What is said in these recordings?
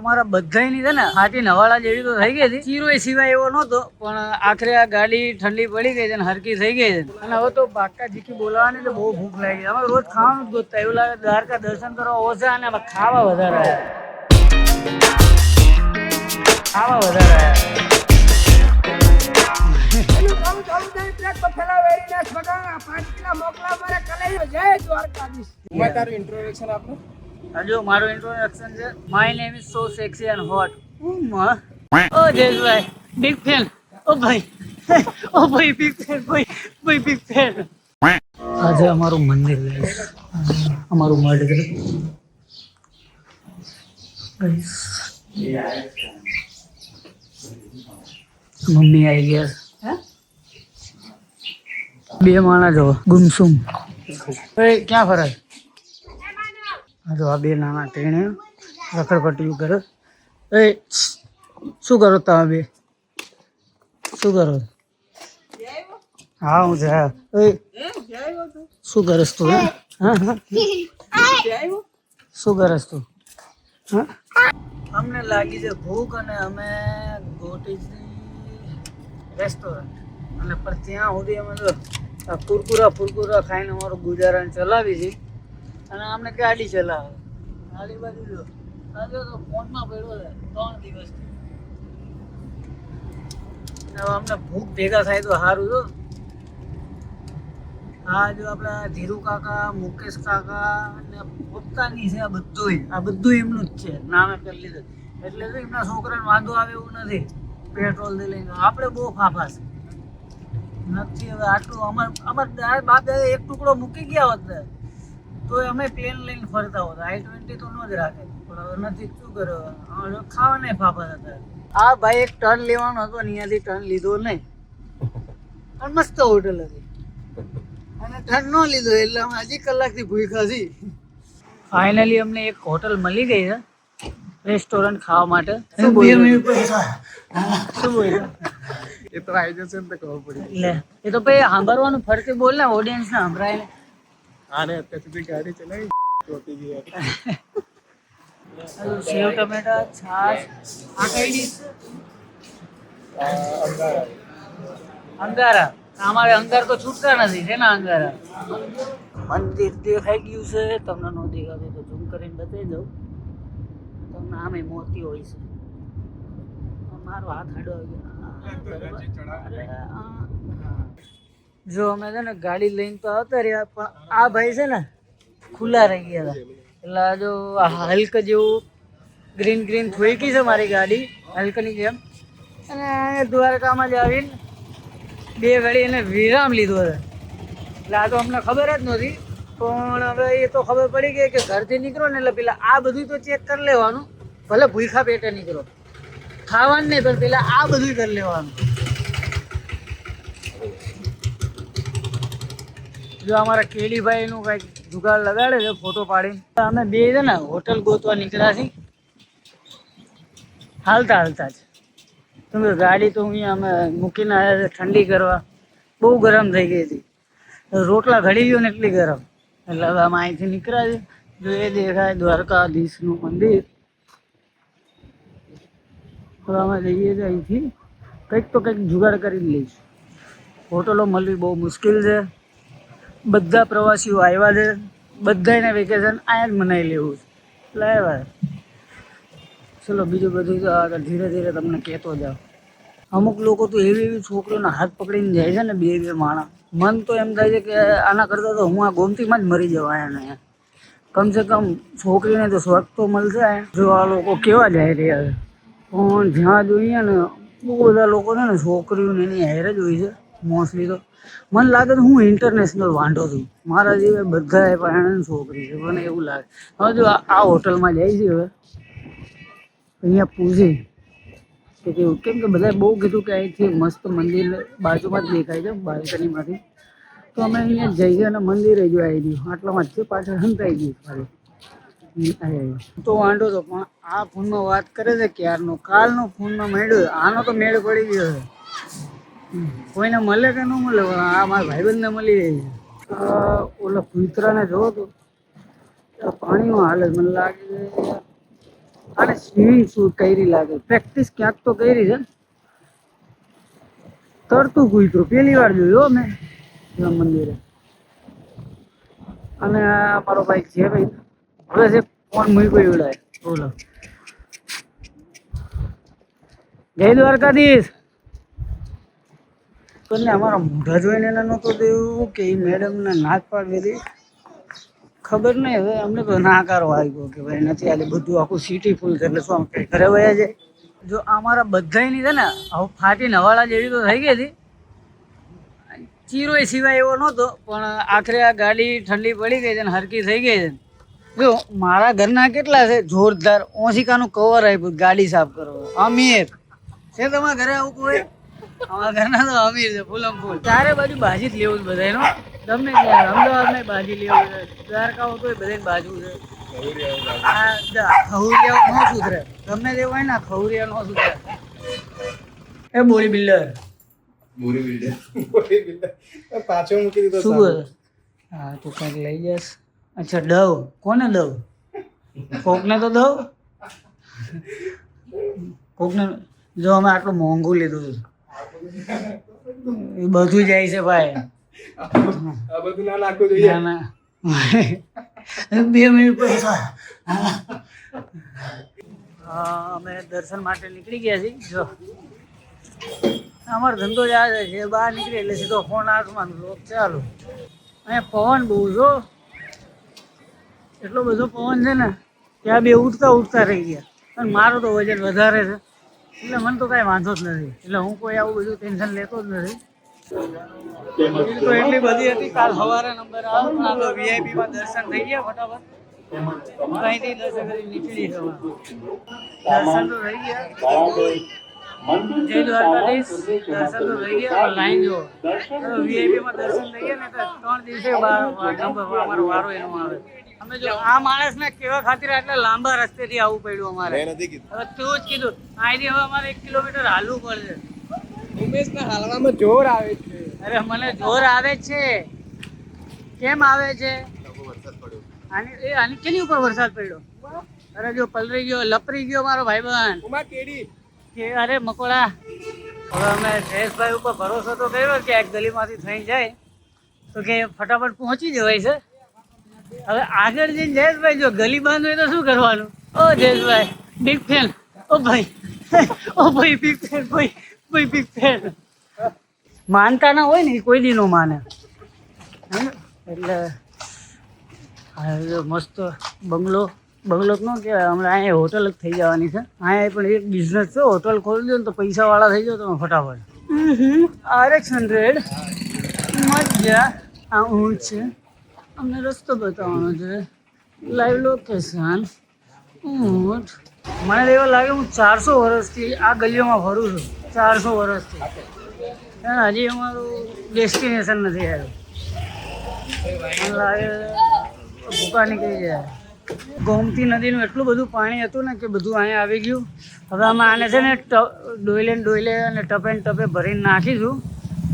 અમારા બધાની છે ને હાથી નવાળા જેવી તો થઈ ગઈ હતી, ચીરોય સિવાય એવો નહોતો, પણ આખરે આ ગાડી ઠંડી પડી ગઈ છે ને હરકી થઈ ગઈ છે. અને હવે તો બાકા જીકી બોલાવાની તો બહુ ભૂખ લાગી. અમે રોજ ખાવાનું જ ગોતતા, એવું લાગે દ્વારકા દર્શન કરવા ઓછા અને ખાવા વધારે આવ્યા, ખાવા વધારે આવ્યા. જો મારું ઇન્ટ્રોડક્શન છે, my name is so sexy and hot. ઓ જયેશભાઈ બિગ ફેન. ઓ ભાઈ બિગ ફેન, ભાઈ બિગ ફેન. આજે અમારું મંદિર ગાઈસ, અમારું મઠ છે ગાઈસ. મમ્મી આવી ગયા, બે માણસ જો ગુમસુમ. ક્યાં ફરે? જો આ બે નાના ટેણે રખડપટ્ટીયું કરે. એ શું કરો તમે બે? શું કરો? હા હું છે. શું કરસ તું? હા શું કરસ તું? હા અમને લાગી છે ભૂખ અને અમે ગોટીની રેસ્ટોરન્ટ, અને પણ ત્યાં સુધી અમે તો કુરકુરા ખાઈને અમારું ગુજારણ ચલાવી છે. અને અમને ગાડી ચલાવે, ગાડી બાજુ જો આજે તો ફોનમાં પડ્યો છે 3 દિવસથી. હવે અમને ભૂખ ભેગા થાય તો સારું જો. હા જો આપણા ધીરુ કાકા, મુકેશ કાકા અને પોતાની છે, આ બધું એમનું જ છે, નામે કરી લીધું એટલે તો એમના છોકરાને વાંધો આવે એવું નથી. પેટ્રોલ થી લઈને આપણે બહુ ફાફા છે નથી. હવે આટલું અમાર બાપ દાદા એક ટુકડો મૂકી ગયા હોત ને તો અમે પ્લેન લઈને ફરતા હોત. i20 તો ન જ રાખે, પણ હવે નથી, શું કરે, ખાવાના ફાફા હતા. આ ભાઈ એક ટર્ન લેવાનો હતો, અહીંયાથી ટર્ન લીધો નહીં, પણ મસ્ત હોટલ હતી અને ટર્ન ન લીધો એટલે અમે હજી કલાકથી ભૂખ્યા છીએ. ફાઇનલી અમને એક હોટલ મળી ગઈ છે રેસ્ટોરન્ટ ખાવા માટે. શું બોલ્યો? એ તો આવી જશે ને તો ખબર પડી. લે એ તો ભાઈ સાંભળવાનું ફરતી બોલ ને, ઓડિયન્સ ને સંભળાય ને. આને અત્યાર સુધી ગાડી ચલાવી ચોટી ગઈ. સેવ ટમેટા, છાશ. આ કઈ ડીશ? અંગારા. અમારે અંગાર તો છૂટતા નથી, છે ને અંગારા. મંદિર દેખાઈ ગયું છે, તમને ન દેખાતું તો ઝૂમ કરીને બતાવી દઉં તમને. આમે મોતી હોય છે. મારો હાથ આડો જો અમે છે ને ગાડી લઈને તો આવતા રહ્યા, પણ આ ભાઈ છે ને ખુલ્લા રહી ગયા હતા. એટલે જો હલ્ક જેવું ગ્રીન થઈ ગઈ છે મારી ગાડી, હલ્કની જેમ. અને દ્વારકામાં જ આવીને બે ઘડી એને વિરામ લીધો છે. એટલે આ તો અમને ખબર જ નહોતી, પણ હવે એ તો ખબર પડી ગઈ કે ઘરથી નીકળો ને એટલે પેલા આ બધું તો ચેક કરી લેવાનું, ભલે ભૂખા પેટે નીકળો, ખાવાનું નહીં પણ પેલા આ બધું કરી લેવાનું. જો અમારા કેડીભાઈ નું કઈક જુગાડ લગાડે છે ફોટો પાડીને. અમે બે છે ને હોટલ ગોતવા નીકળ્યા છીએ હાલતા જ. તમે ગાડી તો અહીંયા અમે મૂકીને આવ્યા છે ઠંડી કરવા, બહુ ગરમ થઈ ગઈ હતી, રોટલા ઘડી ગયો ને એટલી ગરમ. એટલે હવે અમે અહીંથી નીકળ્યા છે. જો એ દેખાય દ્વારકાધીશનું મંદિર. હવે અમે જઈએ છીએ અહીંથી, કંઈક તો કંઈક જુગાડ કરી લઈશું. હોટલો મળવી બહુ મુશ્કેલ છે. બધા પ્રવાસીઓ આવ્યા છે, બધાને વેકેશન અહીંયા જ મનાવી લેવું છે એટલે આવ્યા. ચલો બીજું બધું તો આગળ ધીરે ધીરે તમને કહેતો જાઓ. અમુક લોકો તો એવી છોકરીઓના હાથ પકડીને જાય છે ને, બે માણસ. મન તો એમ થાય છે કે આના કરતાં તો હું આ ગોમતીમાં જ મરી જાઉં. અહીંયા કમસે કમ છોકરીને તો સ્વર્ગ તો મળશે. જો આ લોકો કેવા જાય રહ્યા છે, પણ જ્યાં જોઈએ ને બહુ બધા લોકો છે ને છોકરીઓને એની હારે જ હોય છે મોસ્ટલી. તો મને લાગે તો હું ઇન્ટરનેશનલ વાંઢો છું, મારા જેવે બધા પણ છોકરી છે, મને એવું લાગે. હવે જો આ હોટલમાં જાય છે, હવે અહીંયા પૂછી કે કેવું, કેમ કે બધાએ બહુ કીધું કે અહીંથી મસ્ત મંદિર બાજુમાં જ દેખાય છે બાલ્કનીમાંથી. તો અમે અહીંયા જઈએ અને મંદિરે જો આવી ગયું, આટલામાં જ પાછળ હંતાઈ ગયું ખાલી. તો વાંધો તો પણ આ ફોનમાં વાત કરે છે ક્યારનો, કાલનો ફોનમાં મેળ્યો, આનો તો મેળ પડી ગયો છે. કોઈને મળે કે ન મળે, આ મારા ભાઈબંધને મળી જાય છે. ઓલા કૂતરાને જોવો તો પાણીમાં હાલે, મને લાગે અને સ્વિમિંગ શૂટ કરી લાગે, પ્રેક્ટિસ ક્યાંક તો કરી છે. તરતું કૂતરું પહેલી વાર જોયું હો મેં રામ મંદિરે. અને આ મારો ભાઈ છે ભાઈ, હવે છે ફોન મૂકી ઉડાય. બોલો, જય દ્વારકાધીશ. એટલે અમારા મોઢા જોઈને એને નહોતો દેવું કે એ મેડમને નાક પાડવી હતી, ખબર નહીં. હવે અમને તો નાકારો આવી ગયો કે ભાઈ નથી આલી, બધું આખું સિટી ફૂલ છે એટલે શું આમ કંઈ ઘરે વયા જાય. જો અમારા બધાની છે ને હવે ફાટીને હવાળા જેવી તો થઈ ગઈ હતી, ચીરોય સિવાય એવો નહોતો, પણ આખરે આ ગાડી ઠંડી પડી ગઈ છે ને હરકી થઈ ગઈ છે. જો મારા ઘરના કેટલા છે જોરદાર, ઓશિકાનું કવર આપ્યું ગાડી સાફ કરવા. અમીર છે તમારા ઘરે આવું કોઈ? અમારા ઘરના તો અમીર છે ફૂલમ ફૂલ. ચારે બાજુ બાજી જ લેવું છે બધાનો, ગમે ત્યાં અમદાવાદમાં બાજી લેવું છે, દ્વારકા તો બધાને બાજુ છે. આ ખવરિયા નો સુધરે, ગમે તે હોય ને ખવરિયા નો સુધરે. એ બોડી બિલ્ડર પાછો મૂકી દીધો શું બોલે? હા તું કંઈક લઈ જશ. અચ્છા દવ, કોને દવ? કોકને તો દવ, કોકને. જો અમે આટલું મોંઘું લીધું છે, એ બધું જાય છે ભાઈ. આ બધું ના નાખવું જોઈએ. ના ના 2 મિનિટ પછી અમે દર્શન માટે નીકળી ગયા છીએ. જો અમારો ધંધો જ આવે છે, બહાર નીકળી એટલે સીધો ફોન હાથમાં, ચાલો. અહીંયા પવન બહુ જો, એટલો બધો પવન છે ને ત્યાં બે ઉઠતા ઉઠતા રહી ગયા. અને મારું તો વજન વધારે છે એટલે મને તો કાંઈ વાંધો જ નથી, એટલે હું કોઈ આવું બધું ટેન્શન લેતો જ નથી. તો એટલી બધી હતી, કાલ સવારે નંબર આવે પણ આ તો વીઆઈપીમાં દર્શન થઈ ગયા ફટાફટ. અહીંથી દર્શન કરી નીકળી જવા, દર્શન તો થઈ ગયા. જય દ્વારકાધીશ, દર્શન તો થઈ ગયા. લાઈન જો વીઆઈપીમાં દર્શન થઈ ગયા ને તો 3 દિવસે નંબર અમારો વારો એનો આવે. અમે જો આ માણસને કેવા ખાतिर આટલા લાંબા રસ્તેથી આવવું પડ્યું અમારે. હવે તું જ કીધું અહીંથી હવે અમારે 1 કિલોમીટર હાલવું પડશે. ઉમેશના હાલવામાં જોર આવે છે. અરે મને જોર આવે છે. કેમ આવે છે? આની કેની ઉપર વરસાદ પડ્યો? અરે જો પલરી ગયો, લપરી ગયો મારો ભાઈબંધ. ઉમા કેડી કે અરે મકોડા, હવે અમે જયેશભાઈ ઉપર ભરોસો તો કર્યો કે એક ગલીમાંથી થઈને જાય તો કે ફટાફટ પહોંચી જવાય છે. હવે આગળ જઈને જયેશભાઈ જો ગલી બંધ હોય તો શું કરવાનું? ઓ જયેશભાઈ બિગ ફેન, ઓ ભાઈ, ઓ ભાઈ બિગ ફેન, ભાઈ બિગ ફેન. માનતા ના હોય ને કોઈ દી નો માને. એટલે મસ્ત બંગલો બંગલો નો કહેવાય, હમણાં અહીંયા હોટલ જ થઈ જવાની છે. અહીંયા પણ એક બિઝનેસ છે, હોટલ ખોલી દો ને તો પૈસાવાળા થઈ જાઓ તમે ફટાફટ. RX100 મજા આવું છે. અમને રસ્તો બતાવવાનો છે, લાઈવ લોકેશન. મને એવું લાગે હું 400 વર્ષથી આ ગલીઓમાં ફરું છું, 400 વર્ષથી. હજી અમારું ડેસ્ટિનેશન નથી આવ્યું. મને લાગે ભૂકા નીકળી જાય. ગોમતી નદીનું એટલું બધું પાણી હતું ને કે બધું અહીંયા આવી ગયું. હવે અમે આને છે ને ડોયલે અને ટપે ને ટપે ભરીને નાખીશું.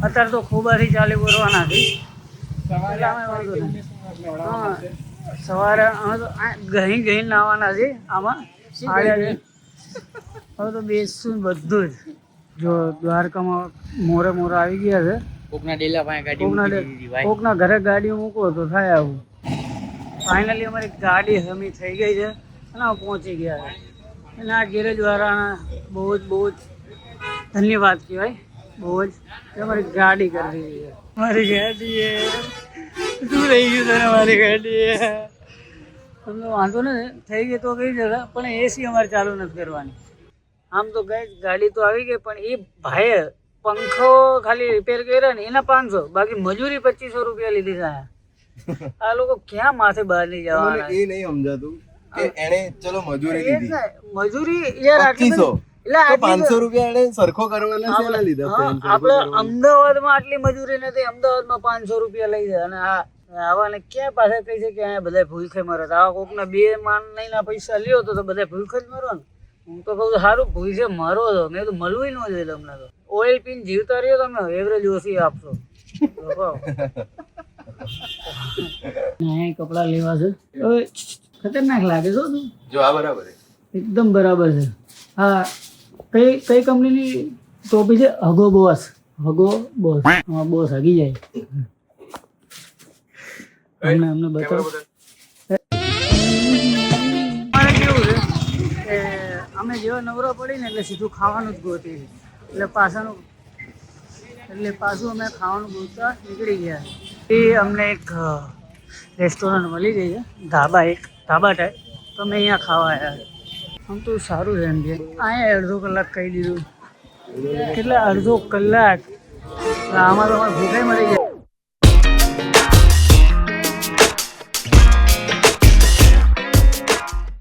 અત્યારે તો ખોબાથી ચાલી કરવાના છે. હા સવારે અમે તો ગહી નાહવાના છે આમાં. હવે તો બેસશું બધું જ. જો દ્વારકામાં મોરે આવી ગયા છે. કોકના ઘરે ગાડીઓ મૂકો તો થાય આવું. ફાઇનલી અમારી ગાડી હમી થઈ ગઈ છે અને પહોંચી ગયા છે. અને આ ગેરેજવાળાના બહુ જ ધન્યવાદ કહેવાય, બહુ જ. અમારી ગાડી કરી દીધી છે. મારી ગાડી શું રહી ગયું તને? મારી ગાડી તમને વાંધો નથી, થઈ ગઈ તો કઈ જગા, પણ એસી અમારે ચાલુ નથી કરવાની. આમ તો ગઈ ગાડી તો આવી ગઈ, પણ એ ભાઈએ પંખો ખાલી રિપેર કર્યા ને એના 500, બાકી મજૂરી 2500 રૂપિયા લીધી છે. આ લોકો ક્યાં માથે બહાર નહીં જવાના? એ નહીં સમજાતું કે એને ચલો મજૂરી લીધી, મજૂરી યાર આટલી 500 રૂપિયા એને સરખો કરવાના છે લીધા. આપણે અમદાવાદમાં આટલી મજૂરી નથી, અમદાવાદમાં 500 રૂપિયા લઈ જાય. અને આવાને ક્યાં પાછા કહી છે કે અહીંયા બધા ભૂલખે મરે? આવા કોકના 2 માન ના પૈસા લ્યો તો બધા ભૂલખે જ મરો ને. હું તો કહું સારું ભૂલખે મરો છો, મેં તો મળવું ન જોઈએ તમને. તો ઓઇલ પીને જીવતા રહ્યો તમે, એવરેજ ઓછી આપશો. અહીંયા કપડા લેવા છે, ખતરનાક લાગે છો તું. જો આ બરાબર એકદમ બરાબર છે. હા, કઈ કઈ કંપનીની ટોપી છે? હગો બોસ. હગો બોસ. હા, બોસ હગી જાય. અમને બતાવો. અમારે કેવું છે કે અમે જેવા નવરા પડીને એટલે સીધું ખાવાનું જ ગોતીએ. એટલે પાછું અમે ખાવાનું ગોતવા નીકળી ગયા. એ અમને એક રેસ્ટોરન્ટ મળી ગઈ છે, ધાબા ટાઈપ. તો અમે અહીંયા ખાવા આવ્યા. આમ તો સારું છે એમ કે અહીંયા અડધો કલાક કહી દીધું. કેટલા અડધો કલાક આમાં તો અમારે ભૂખાઈ મળી જાય.